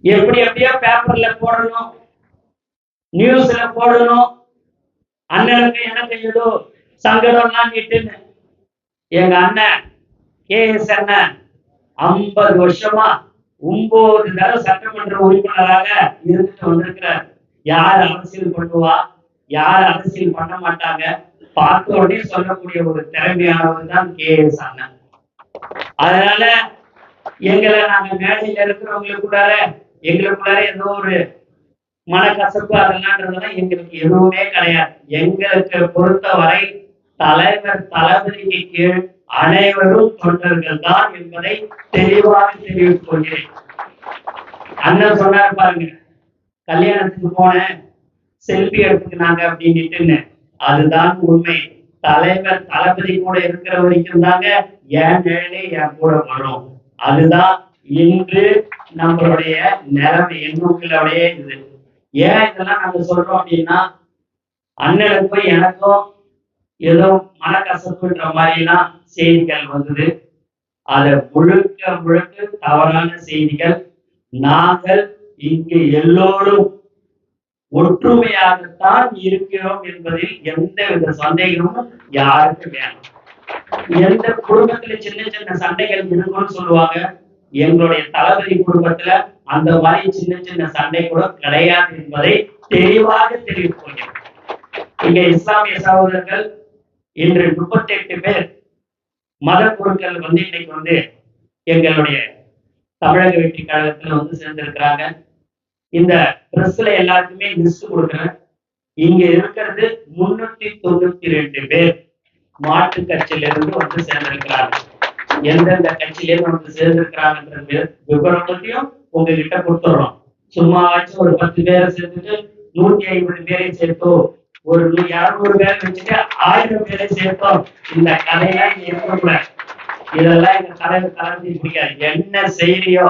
எப்படி எப்படியோ பேப்பர்ல போடணும், நியூஸ்ல போடணும், அண்ணனுக்கு எனக்கு ஏதோ சங்கடம்லாம் நீட்டுன்னு. எங்க அண்ணன் KS அண்ணன் 50 வருஷமா 9 தடவை சட்டமன்ற உறுப்பினராக இருந்துட்டு வந்திருக்கிறார். யார் அரசியல் பண்ணுவா, யார் அரசியல் பண்ண மாட்டாங்க, பார்த்த உடனே சொல்லக்கூடிய ஒரு திறமையானவர் தான் KS அண்ணன். அதனால எங்களை நாங்க மேடையில இருக்கிறவங்களுக்குள்ளார எங்களுக்குள்ளார ஏதோ ஒரு மனக்கசப்பு அதெல்லாம் எங்களுக்கு எதுவுமே கிடையாது. எங்களுக்கு பொறுத்தவரை தலைவர் தளபதிக்கு கீழ் அனைவரும் தொண்டர்கள் தான் என்பதை தெளிவாக தெரிவித்துக் கொள்கிறேன். அண்ணன் சொன்னார் பாருங்க, கல்யாணத்துக்கு போன செல்ஃபி எடுத்துக்கினாங்க அப்படின்னுட்டு. அதுதான் உண்மை. தலைவர் தளபதி கூட இருக்கிற வரைக்கும் தாங்க என் நிழலே என் கூட வரும். அதுதான் இன்று நம்மளுடைய நிலைமை, எண்ணுடைய இது. ஏன் இதெல்லாம் நாங்க சொல்றோம் அப்படின்னா, அண்ணனுக்கும் எனக்கும் ஏதோ மனக்கசப்புன்ற மாதிரிலாம் செய்திகள் வந்தது. அதை முழுக்க முழுக்க தவறான செய்திகள். நாங்கள் இங்கு எல்லோரும் ஒற்றுமையாகத்தான் இருக்கிறோம் என்பதில் எந்தவித சந்தேகமும் யாருக்கும் வேணும். எந்த குடும்பத்துல சின்ன சின்ன சண்டைகள் இருக்கும்னு சொல்லுவாங்க, எங்களுடைய தளபதி குடும்பத்துல அந்த மாதிரி சின்ன சின்ன சண்டை கூட கிடையாது என்பதை தெளிவாக தெரிவித்துக் கொள்கிறேன். இங்க இஸ்லாமிய சகோதரர்கள் இன்று 38 பேர் மத குழுக்கள் இன்னைக்கு எங்களுடைய தமிழக வெற்றி கழகத்துல சேர்ந்திருக்கிறாங்க. இந்த பிரஸ்ல எல்லாருக்குமே லிஸ்ட் கொடுக்குறேன். இங்க இருக்கிறது 392 பேர் மாற்று கட்சியிலிருந்து சேர்ந்திருக்கிறாங்க. எந்தெந்த கட்சியிலிருந்து சேர்ந்திருக்கிறாங்கன்றது விவரம் பத்தியும் உங்ககிட்ட கொடுத்துடுறோம். சும்மாவாச்சும் ஒரு 10 பேரை சேர்த்துட்டு 150 பேரை சேர்த்தோ, ஒரு 200 பேரை வச்சுட்டு 1000 பேரை சேர்த்தோம். இந்த கதையெல்லாம் இருக்கக்கூடாது. இதெல்லாம் எங்க தலைவர் தளபதி பிடிக்காது. என்ன செய்தியோ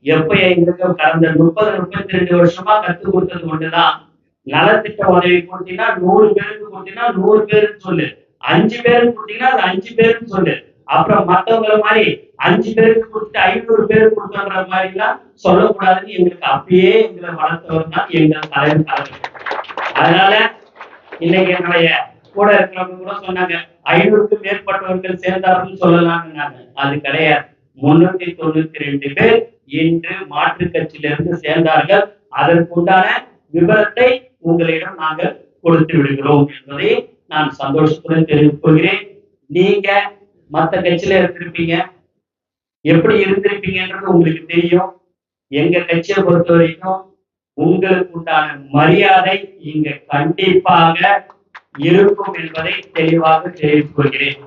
எப்ப எங்களுக்கு கடந்த 30-32 வருஷமா கத்து கொடுத்தது ஒண்ணுதான். நலத்திட்ட உதவி கொடுத்தீங்கன்னா 100 பேருக்கு கொடுத்தீங்கன்னா 100 பேருக்கு சொல்லு, 5 பேருக்கு கொடுத்தீங்கன்னா அது 5 பேருக்கு சொல்லு. அப்புறம் மத்தவங்களை மாதிரி 5 பேருக்கு கொடுத்துட்டு 500 பேருக்கு கொடுத்தோன்ற மாதிரி எல்லாம் சொல்லக்கூடாதுன்னு எங்களுக்கு அப்பயே எங்களை வளர்த்தவர் தான் எங்கள் தலைவர் தளபதி. அதனால இன்னைக்கு என்னுடைய கூட இருக்கிறவங்க கூட சொன்னாங்க 500க்கும் மேற்பட்டவர்கள் சேர்ந்தார்கள் சொல்லலாம்னாங்க. அது கிடையாது. 392 பேர் இன்று மாற்று கட்சியிலிருந்து சேர்ந்தார்கள். அதற்குண்டான விவரத்தை உங்களிடம் நாங்கள் கொடுத்து விடுகிறோம் என்பதை நான் சந்தோஷத்துடன் தெரிவித்துக் கொள்கிறேன். நீங்க மற்ற கட்சியில இருந்திருப்பீங்க, எப்படி இருந்திருப்பீங்கன்றது உங்களுக்கு தெரியும். எங்க கட்சியை பொறுத்த வரைக்கும் உங்களுக்கு உண்டான மரியாதை இங்க கண்டிப்பாக இருக்கும் என்பதை தெளிவாக தெரிவித்துக் கொள்கிறேன்.